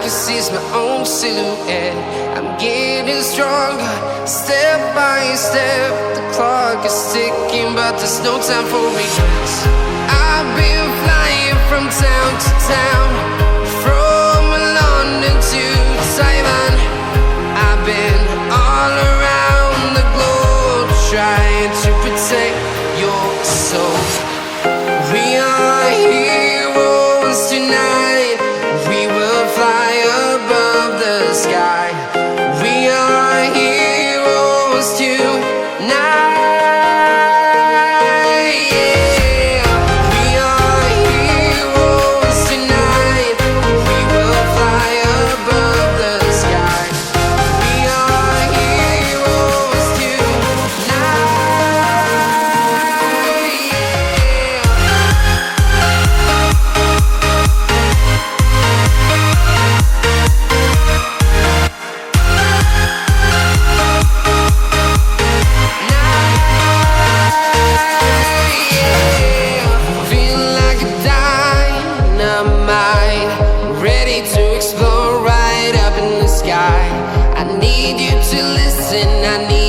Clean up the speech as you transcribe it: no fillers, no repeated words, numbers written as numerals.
can see my own silhouette. I'm getting stronger, step by step. The clock is ticking, but there's no time for regrets. I've been flying from town to town, from London to Taiwan. I've been all around the globe, trying to protect your soul. We are heroes tonight. We will fly above the sky. We are heroes tonight. Yeah. We are heroes tonight. We will fly above the sky. We are heroes tonight. Feeling like a dynamite, ready to explode right up in the sky. I need you to listen, I need